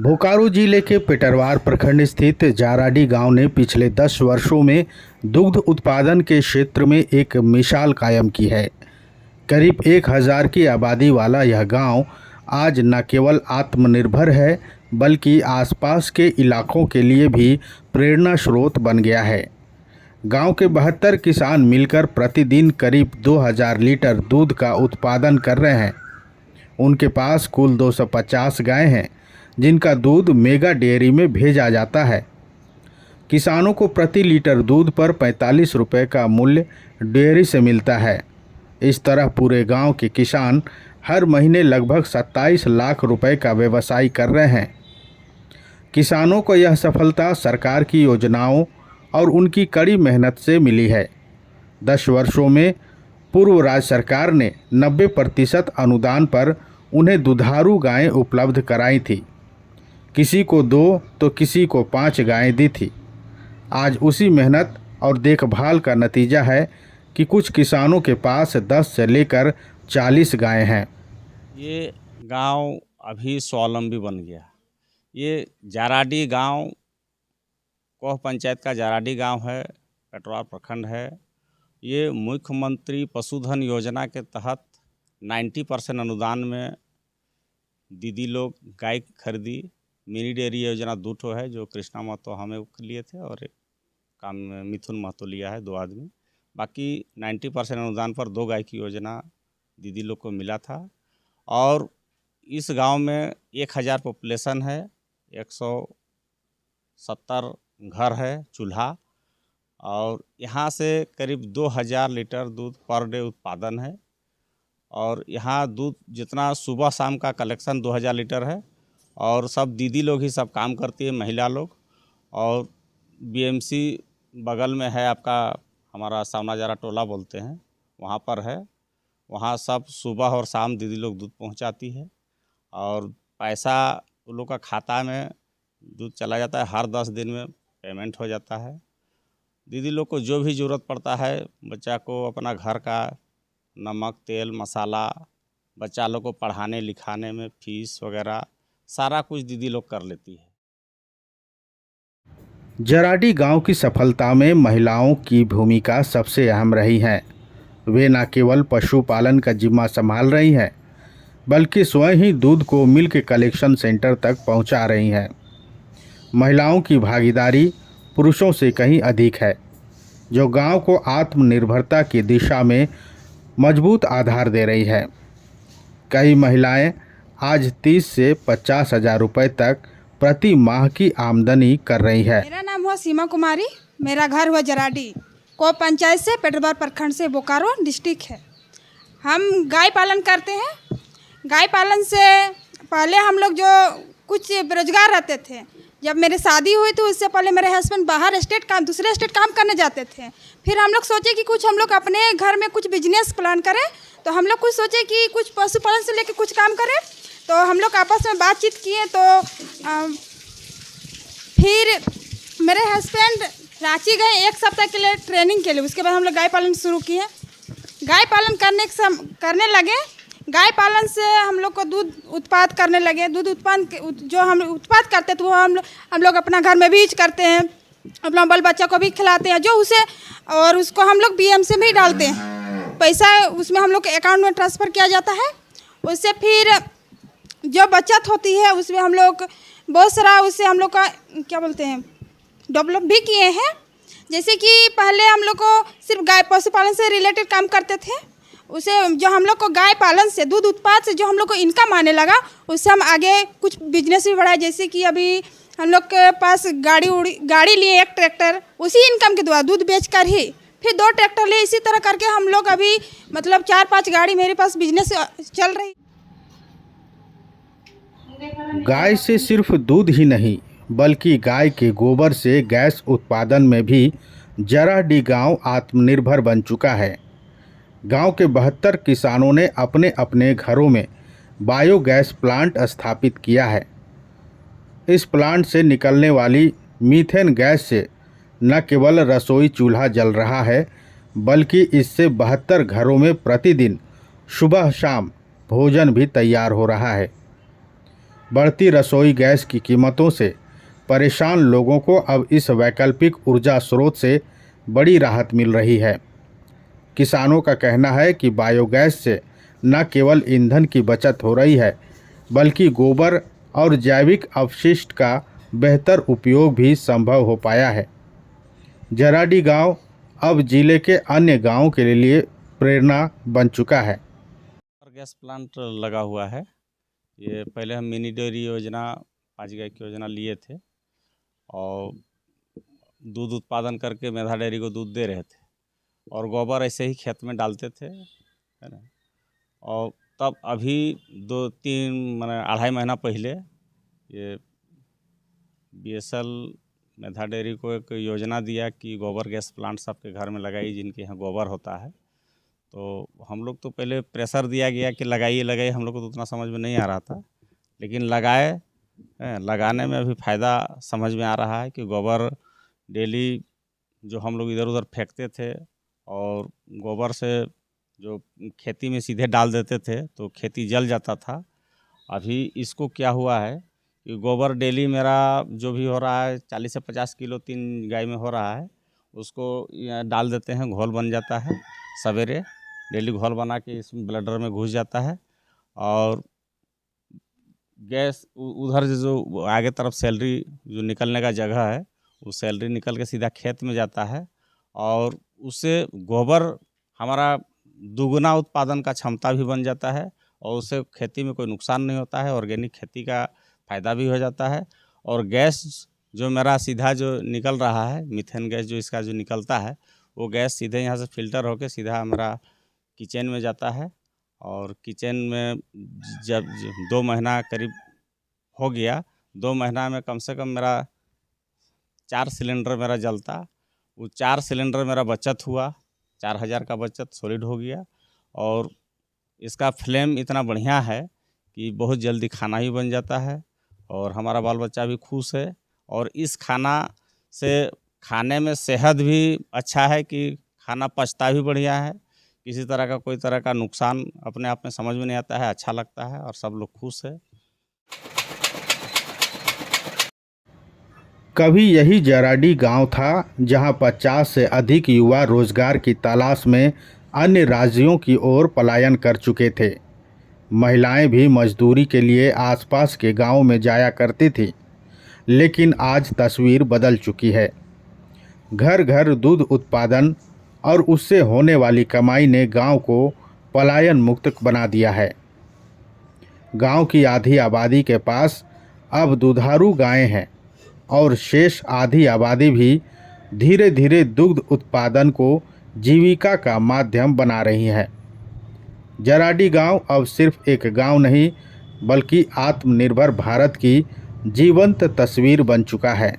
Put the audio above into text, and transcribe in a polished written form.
बोकारो जिले के पेटरवार प्रखंड स्थित जाराडी गांव ने पिछले 10 वर्षों में दुग्ध उत्पादन के क्षेत्र में एक मिसाल कायम की है। करीब 1000 की आबादी वाला यह गांव आज न केवल आत्मनिर्भर है बल्कि आसपास के इलाकों के लिए भी प्रेरणा स्रोत बन गया है। गांव के 72 किसान मिलकर प्रतिदिन करीब 2000 लीटर दूध का उत्पादन कर रहे हैं। उनके पास कुल 250 गायें हैं जिनका दूध मेगा डेयरी में भेजा जाता है। किसानों को प्रति लीटर दूध पर 45 रुपये का मूल्य डेयरी से मिलता है। इस तरह पूरे गांव के किसान हर महीने लगभग 27 लाख रुपए का व्यवसाय कर रहे हैं। किसानों को यह सफलता सरकार की योजनाओं और उनकी कड़ी मेहनत से मिली है। 10 वर्षों में पूर्व राज्य सरकार ने 90% अनुदान पर उन्हें दुधारू गायें उपलब्ध कराई थी। किसी को 2 तो किसी को 5 गायें दी थी। आज उसी मेहनत और देखभाल का नतीजा है कि कुछ किसानों के पास 10 से लेकर 40 गायें हैं। ये गांव अभी स्वावलंबी बन गया। ये जाराडी गांव कोह पंचायत का जाराडी गांव है, पेटरवार प्रखंड है। ये मुख्यमंत्री पशुधन योजना के तहत 90% अनुदान में दीदी लोग गाय खरीदी। मिनी डेयरी योजना 2 ठो है जो कृष्णा महतो हमें लिए थे और एक काम मिथुन महतो लिया है, 2 आदमी। बाकी 90% अनुदान पर 2 गाय की योजना दीदी लोग को मिला था। और इस गांव में 1000 पॉपुलेशन है, 170 घर है चूल्हा, और यहाँ से करीब 2000 लीटर दूध पर डे उत्पादन है। और यहाँ दूध जितना सुबह शाम का कलेक्शन 2000 लीटर है और सब दीदी लोग ही सब काम करती है, महिला लोग। और बीएमसी बगल में है आपका, हमारा सावनाजारा टोला बोलते हैं, वहाँ पर है। वहाँ सब सुबह और शाम दीदी लोग दूध पहुँचाती है और पैसा उन लोग का खाता में दूध चला जाता है। हर 10 दिन में पेमेंट हो जाता है। दीदी लोग को जो भी ज़रूरत पड़ता है, बच्चा को अपना घर का नमक तेल मसाला, बच्चा लोग को पढ़ाने लिखाने में फीस वगैरह सारा कुछ दीदी लोग कर लेती है। जाराडी गांव की सफलता में महिलाओं की भूमिका सबसे अहम रही है। वे न केवल पशुपालन का जिम्मा संभाल रही हैं बल्कि स्वयं ही दूध को मिल्क कलेक्शन सेंटर तक पहुंचा रही हैं। महिलाओं की भागीदारी पुरुषों से कहीं अधिक है, जो गांव को आत्मनिर्भरता की दिशा में मजबूत आधार दे रही है। कई महिलाएं आज 30 से 50 हज़ार रुपये तक प्रति माह की आमदनी कर रही है। मेरा नाम हुआ सीमा कुमारी, मेरा घर हुआ जराडी को पंचायत से, पेटरवार प्रखंड से, बोकारो डिस्ट्रिक्ट है। हम गाय पालन करते हैं। गाय पालन से पहले हम लोग जो कुछ बेरोजगार रहते थे, जब मेरी शादी हुई तो उससे पहले मेरे हस्बैंड बाहर दूसरे स्टेट काम करने जाते थे। फिर हम लोग सोचे कि कुछ हम लोग अपने घर में कुछ बिजनेस प्लान करें, तो हम लोग कुछ सोचे कि कुछ पशुपालन से लेकर कुछ काम करें। तो हम लोग आपस में बातचीत किए तो फिर मेरे हस्बैंड रांची गए 1 सप्ताह के लिए ट्रेनिंग के लिए। उसके बाद हम लोग गाय पालन शुरू किए। गाय पालन करने लगे। गाय पालन से हम लोग को दूध उत्पाद करने लगे। दूध उत्पादन जो हम उत्पाद करते थे वो हम लोग अपना घर में भी यूज करते हैं, अपना बाल बच्चा को भी खिलाते हैं जो उसे, और उसको हम लोग बीएमसी में ही डालते हैं। पैसा उसमें हम लोग के अकाउंट में ट्रांसफ़र किया जाता है। उससे फिर जो बचत होती है उसमें हम लोग बहुत सारा उससे हम लोग का क्या बोलते हैं डेवलप भी किए हैं। जैसे कि पहले हम लोग को सिर्फ गाय पशुपालन से रिलेटेड काम करते थे। उसे जो हम लोग को गाय पालन से, दूध उत्पाद से जो हम लोग को इनकम आने लगा, उससे हम आगे कुछ बिजनेस भी बढ़ाए। जैसे कि अभी हम लोग के पास गाड़ी लिए 1 ट्रैक्टर, उसी इनकम के द्वारा दूध बेचकर ही फिर 2 ट्रैक्टर लिए। इसी तरह करके हम लोग अभी मतलब 4-5 गाड़ी मेरे पास बिजनेस चल रही। गाय से सिर्फ दूध ही नहीं बल्कि गाय के गोबर से गैस उत्पादन में भी जाराडी गांव आत्मनिर्भर बन चुका है। गांव के 72 किसानों ने अपने अपने घरों में बायोगैस प्लांट स्थापित किया है। इस प्लांट से निकलने वाली मीथेन गैस से न केवल रसोई चूल्हा जल रहा है बल्कि इससे 72 घरों में प्रतिदिन सुबह शाम भोजन भी तैयार हो रहा है। बढ़ती रसोई गैस की कीमतों से परेशान लोगों को अब इस वैकल्पिक ऊर्जा स्रोत से बड़ी राहत मिल रही है। किसानों का कहना है कि बायोगैस से न केवल ईंधन की बचत हो रही है, बल्कि गोबर और जैविक अपशिष्ट का बेहतर उपयोग भी संभव हो पाया है। जराडी गांव अब जिले के अन्य गांवों के लिए प्रेरणा बन चुका है। गैस प्लांट लगा हुआ है। ये पहले हम मिनी डेयरी योजना 5 गाय की योजना लिए थे और दूध उत्पादन करके मेधा डेयरी को दूध दे रहे थे और गोबर ऐसे ही खेत में डालते थे, है ना। और तब अभी 2-3 माने 2.5 महीना पहले ये BSL मेधा डेयरी को एक योजना दिया कि गोबर गैस प्लांट सबके घर में लगाइए जिनके यहाँ गोबर होता है। तो हम लोग तो पहले प्रेशर दिया गया कि लगाइए, हम लोग को तो उतना समझ में नहीं आ रहा था, लेकिन लगाने में अभी फ़ायदा समझ में आ रहा है कि गोबर डेली जो हम लोग इधर उधर फेंकते थे और गोबर से जो खेती में सीधे डाल देते थे तो खेती जल जाता था। अभी इसको क्या हुआ है कि गोबर डेली मेरा जो भी हो रहा है 40 से 50 किलो 3 गाय में हो रहा है, उसको डाल देते हैं, घोल बन जाता है। सवेरे डेली घोल बना के इस ब्लेडर में घुस जाता है और गैस उधर जो आगे तरफ सैलरी जो निकलने का जगह है, वो सैलरी निकल के सीधा खेत में जाता है और उससे गोबर हमारा दुगना उत्पादन का क्षमता भी बन जाता है और उससे खेती में कोई नुकसान नहीं होता है, ऑर्गेनिक खेती का फ़ायदा भी हो जाता है। और गैस जो मेरा सीधा जो निकल रहा है, मीथेन गैस जो इसका जो निकलता है, वो गैस सीधे यहाँ से फ़िल्टर होकर सीधा हमारा किचन में जाता है और किचन में जब 2 महीना करीब हो गया, 2 महीना में कम से कम मेरा 4 सिलेंडर मेरा जलता। वो 4 सिलेंडर मेरा बचत हुआ, 4000 का बचत सॉलिड हो गया और इसका फ्लेम इतना बढ़िया है कि बहुत जल्दी खाना भी बन जाता है और हमारा बाल बच्चा भी खुश है। और इस खाना से खाने में सेहत भी अच्छा है कि खाना पचता भी बढ़िया है, किसी तरह का कोई तरह का नुकसान अपने आप में समझ में नहीं आता है, अच्छा लगता है और सब लोग खुश है। कभी यही जराडी गांव था जहां 50 से अधिक युवा रोजगार की तलाश में अन्य राज्यों की ओर पलायन कर चुके थे। महिलाएं भी मजदूरी के लिए आसपास के गांवों में जाया करती थी, लेकिन आज तस्वीर बदल चुकी है। घर घर दूध उत्पादन और उससे होने वाली कमाई ने गांव को पलायन मुक्त बना दिया है। गांव की आधी आबादी के पास अब दुधारू गायें हैं और शेष आधी आबादी भी धीरे धीरे दुग्ध उत्पादन को जीविका का माध्यम बना रही है। जराडी गांव अब सिर्फ एक गांव नहीं, बल्कि आत्मनिर्भर भारत की जीवंत तस्वीर बन चुका है।